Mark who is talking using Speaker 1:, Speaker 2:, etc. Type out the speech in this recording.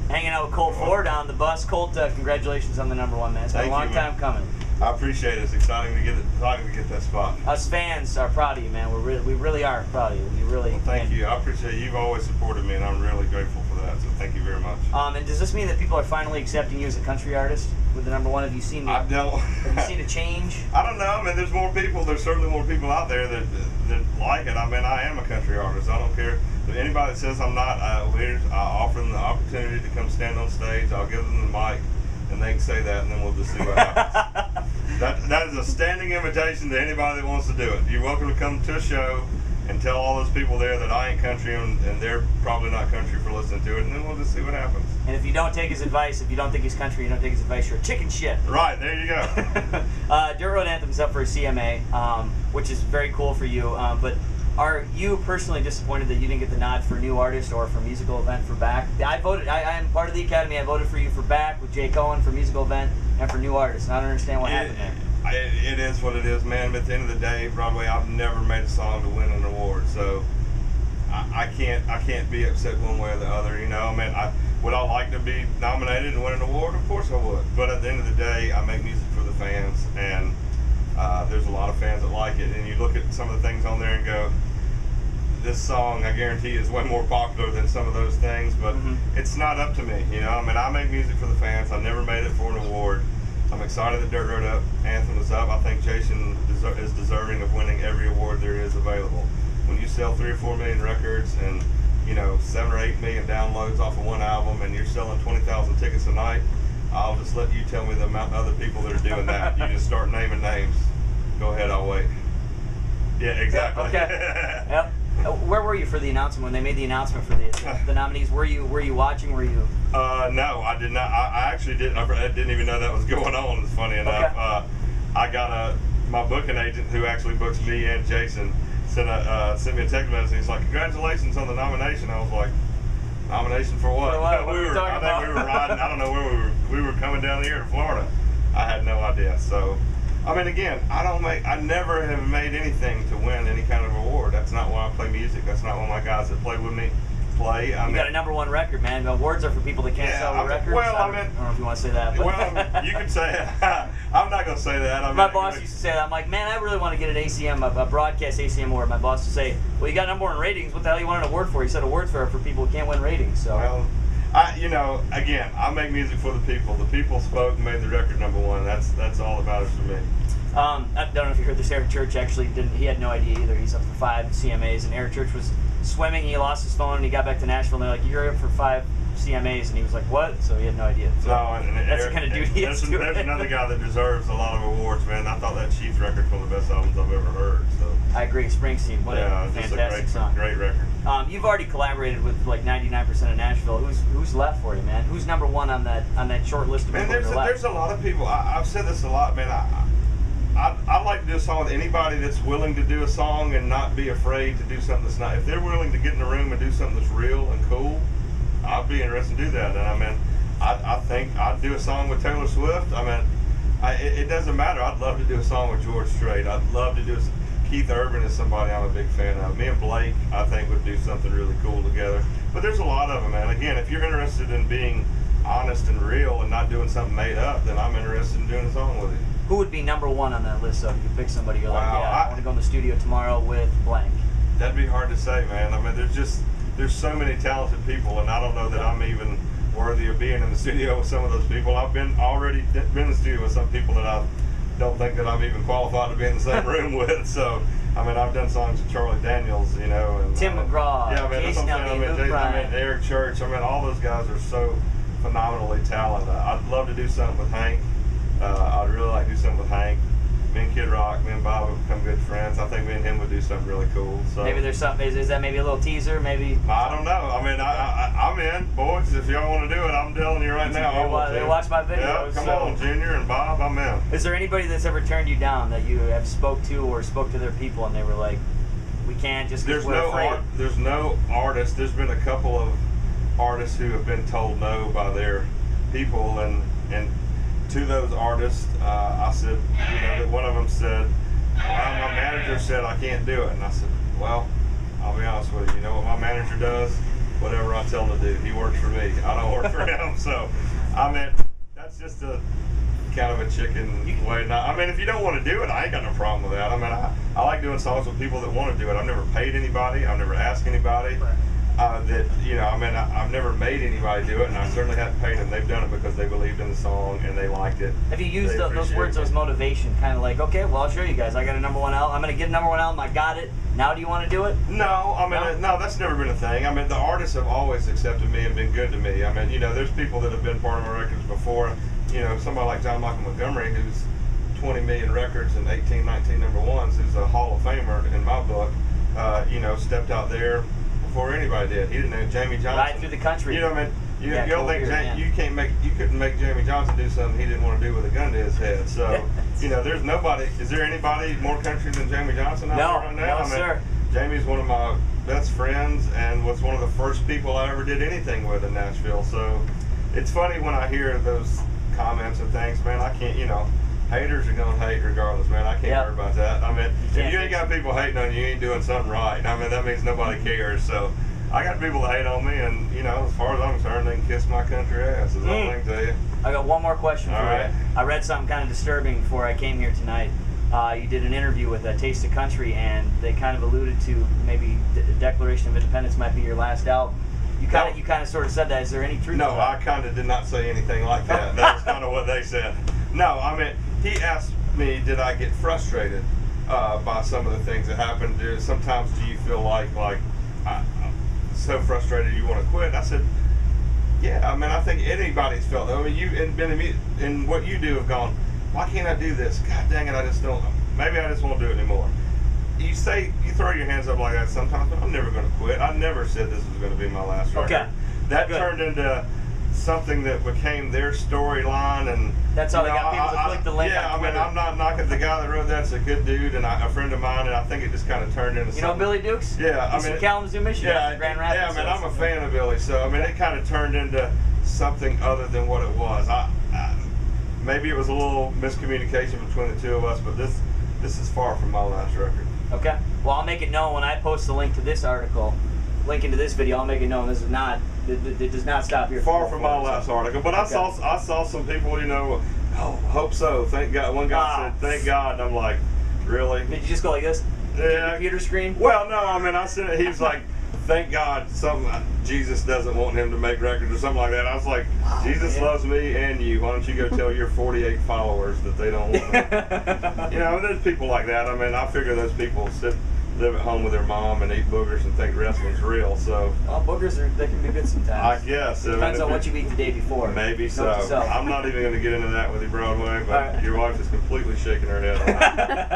Speaker 1: hanging out with Colt Ford on the bus. Colt, congratulations on the #1, man. It's been a long time coming.
Speaker 2: I appreciate it. It's exciting to get that spot.
Speaker 1: Us fans are proud of you, man. We really are proud of you. We really.
Speaker 2: Well, thank you. I appreciate it. You've always supported me, and I'm really grateful for that. So thank you very much.
Speaker 1: And does this mean that people are finally accepting you as a country artist with the #1? Have you seen?
Speaker 2: I don't.
Speaker 1: Have you seen a change?
Speaker 2: I don't know. I mean, there's more people. There's certainly more people out there that like it. I mean, I am a country artist. I don't care. If anybody that says I'm not, I offer them the opportunity to come stand on stage. I'll give them the mic, and they can say that, and then we'll just see what happens. That is a standing invitation to anybody that wants to do it. You're welcome to come to a show and tell all those people there that I ain't country, and they're probably not country for listening to it, and then we'll just see what happens.
Speaker 1: And if you don't take his advice, if you don't think he's country, you don't take his advice, you're chicken shit.
Speaker 2: Right, there you go.
Speaker 1: Dirt Road Anthem's up for a CMA, which is very cool for you, but are you personally disappointed that you didn't get the nod for New Artist or for Musical Event for Back? I am part of the Academy. I voted for you for Back with Jay Cohen for Musical Event and for New Artist, and I don't understand what happened there.
Speaker 2: It is what it is, man. But at the end of the day, Broadway, I've never made a song to win an award, so I can't be upset one way or the other. You know, I mean, would I like to be nominated and win an award? Of course I would. But at the end of the day, I make music for the fans, and there's a lot of fans that like it. And you look at some of the things on there and go, this song, I guarantee, is way more popular than some of those things. But it's not up to me. You know, I mean, I make music for the fans. I never made it for an award. I'm excited that Dirt Road Anthem is up. I think Jason is deserving of winning every award there is available. When you sell 3 or 4 million records and, you know, 7 or 8 million downloads off of one album, and you're selling 20,000 tickets a night, I'll just let you tell me the amount of other people that are doing that. You just start naming names. Go ahead, I'll wait. Yeah, exactly.
Speaker 1: Okay. Yep. Where were you for the announcement when they made the announcement for the nominees? Were you watching? Were you?
Speaker 2: No, I did not. I actually didn't. I didn't even know that was going on. It's funny enough. Okay. I got my booking agent, who actually books me and Jason, sent me a text message. He's like, "Congratulations on the nomination." I was like, "Nomination for what?"
Speaker 1: What are we
Speaker 2: I think we were riding. I don't know where we were coming down here to Florida. I had no idea. So, I mean, again, I never have made anything to win any kind of award. That's not why I play music. That's not why my guys that play with me play.
Speaker 1: You got a #1 record, man. Awards are for people that can't sell the records.
Speaker 2: Well,
Speaker 1: I don't know if you want to say that. But.
Speaker 2: Well, you can say it. I'm not going to say that.
Speaker 1: My boss used to say that. I'm like, man, I really want to get an ACM, a broadcast ACM award. My boss would say, well, you got #1 ratings. What the hell you want an award for? He said awards are for people who can't win ratings. So.
Speaker 2: Well, you know, again, I make music for the people. The people spoke and made the record #1. That's all that matters to me.
Speaker 1: I don't know if you heard this. Eric Church actually didn't. He had no idea either. He's up for 5 CMAs, and Eric Church was swimming. He lost his phone, and he got back to Nashville. And they're like, "You're up for 5 CMAs," and he was like, "What?" So he had no idea. So that's the kind of dude he is.
Speaker 2: There's another guy that deserves a lot of awards, man. I thought that Chiefs record's one of the best albums I've ever heard. So
Speaker 1: I agree. Springsteen, what a fantastic song.
Speaker 2: Great record.
Speaker 1: You've already collaborated with like 99% of Nashville. Who's left for you, man? Who's #1 on that short list of people that are left?
Speaker 2: There's a lot of people. I've said this a lot, man. I'd like to do a song with anybody that's willing to do a song and not be afraid to do something that's not. If they're willing to get in the room and do something that's real and cool, I'd be interested to do that. And I mean, I think I'd do a song with Taylor Swift. I mean, it doesn't matter. I'd love to do a song with George Strait. I'd love to do. Keith Urban is somebody I'm a big fan of. Me and Blake, I think, would do something really cool together. But there's a lot of them, man. Again, if you're interested in being honest and real and not doing something made up, then I'm interested in doing a song with you.
Speaker 1: Who would be #1 on that list? So if you pick somebody, you're like, yeah, I want to go in the studio tomorrow with blank.
Speaker 2: That'd be hard to say, man. I mean, there's so many talented people, and I don't know that I'm even worthy of being in the studio with some of those people. I've already been in the studio with some people that I don't think that I'm even qualified to be in the same room with. So, I mean, I've done songs with Charlie Daniels, you know, and
Speaker 1: Tim McGraw,
Speaker 2: yeah, I mean,
Speaker 1: Jason
Speaker 2: I mean, Eric Church. I mean, all those guys are so phenomenally talented. I'd love to do something with Hank. I'd really like to do something with Hank. Me and Kid Rock, me and Bob have become good friends. I think me and him would do something really cool. So
Speaker 1: maybe there's something. Is that maybe a little teaser? Maybe.
Speaker 2: I don't know. I mean, I'm in, boys. If y'all want to do it, I'm telling you right now.
Speaker 1: They watch my videos.
Speaker 2: Yeah, come on, Junior and Bob. I'm in.
Speaker 1: Is there anybody that's ever turned you down that you have spoke to or spoke to their people and they were like, we can't just because we're afraid?
Speaker 2: There's no artist. There's been a couple of artists who have been told no by their people, and to those artists, I said, you know, that one of them said, well, my manager said I can't do it. And I said, well, I'll be honest with you. You know what my manager does? whatever I tell him to do. He works for me. I don't work for him. So, I mean, that's just a kind of a chicken way. I mean, if you don't want to do it, I ain't got no problem with that. I mean, I like doing songs with people that want to do it. I've never paid anybody. I've never asked anybody. That, you know, I mean, I've never made anybody do it, and I certainly haven't paid them. They've done it because they believed in the song and they liked it.
Speaker 1: Have you used those words, those motivation, kind of like, okay, well, I'll show you guys. I got a #1 album. I'm going to get a #1 album. I got it. Now do you want to do it?
Speaker 2: No, I mean, no, that's never been a thing. I mean, the artists have always accepted me and been good to me. I mean, you know, there's people that have been part of my records before. You know, somebody like John Michael Montgomery, who's 20 million records and 18, 19 #1s, who's a Hall of Famer in my book, you know, stepped out there before anybody did. He didn't know Jamie Johnson.
Speaker 1: Right through the country.
Speaker 2: You know what I mean? You don't think you couldn't make Jamie Johnson do something he didn't want to do with a gun to his head. So, you know, there's nobody. Is there anybody more country than Jamie Johnson out there right now?
Speaker 1: No, sir.
Speaker 2: Jamie's one of my best friends and was one of the first people I ever did anything with in Nashville. So, it's funny when I hear those comments and things, man. I can't, you know, haters are gonna hate regardless, man. I can't worry about that. I mean, if you ain't got people hating on you, you ain't doing something right. I mean, that means nobody cares. So, I got people that hate on me, and you know, as far as I'm concerned, they can kiss my country ass. Is all I can tell you.
Speaker 1: I got one more question for you. I read something kind of disturbing before I came here tonight. You did an interview with Taste of Country, and they kind of alluded to maybe the Declaration of Independence might be your last album. You kind of sort of said that. Is there any truth?
Speaker 2: No,
Speaker 1: to that?
Speaker 2: I kind of did not say anything like that. That was kind of what they said. No, I mean, he asked me, did I get frustrated by some of the things that happened? Sometimes do you feel like I'm so frustrated you want to quit? I said, yeah. I mean, I think anybody's felt that. I mean, you've been in what you do have gone, why can't I do this? God dang it, I just don't. Maybe I just won't do it anymore. You throw your hands up like that sometimes, but I'm never going to quit. I never said this was going to be my last record.
Speaker 1: Okay.
Speaker 2: That turned into something that became their storyline, and
Speaker 1: that's how they got people to click the link.
Speaker 2: Yeah, I mean, I'm not knocking the guy that wrote that's a good dude and a friend of mine, and I think it just kind of turned into something.
Speaker 1: You know Billy Dukes?
Speaker 2: Yeah,
Speaker 1: He's from Kalamazoo, Michigan.
Speaker 2: Yeah,
Speaker 1: Grand Rapids.
Speaker 2: Yeah, man, I'm a fan of Billy, so I mean, it kind of turned into something other than what it was. Maybe it was a little miscommunication between the two of us, but this is far from my last record.
Speaker 1: Okay. Well, I'll make it known when I post the link to this article, link into this video. I'll make it known this is not. It does not stop here.
Speaker 2: Far from my last article, but I saw some people, you know, oh, hope so. Thank God. One guy said, "Thank God," and I'm like, really?
Speaker 1: Did you just go like this?
Speaker 2: Yeah.
Speaker 1: Computer screen?
Speaker 2: Well, no. I mean, I said it. He was like, "Thank God, Jesus doesn't want him to make records or something like that." I was like, Jesus loves me and you. Why don't you go tell your 48 followers that they don't want to? You know, there's people like that. I mean, I figure those people live at home with their mom and eat boogers and think wrestling's real. So,
Speaker 1: well, boogers they can be good sometimes.
Speaker 2: I guess
Speaker 1: depends on what you eat the day before.
Speaker 2: Maybe so. I'm not even going to get into that with you, Broadway, but your wife is completely shaking her head on that.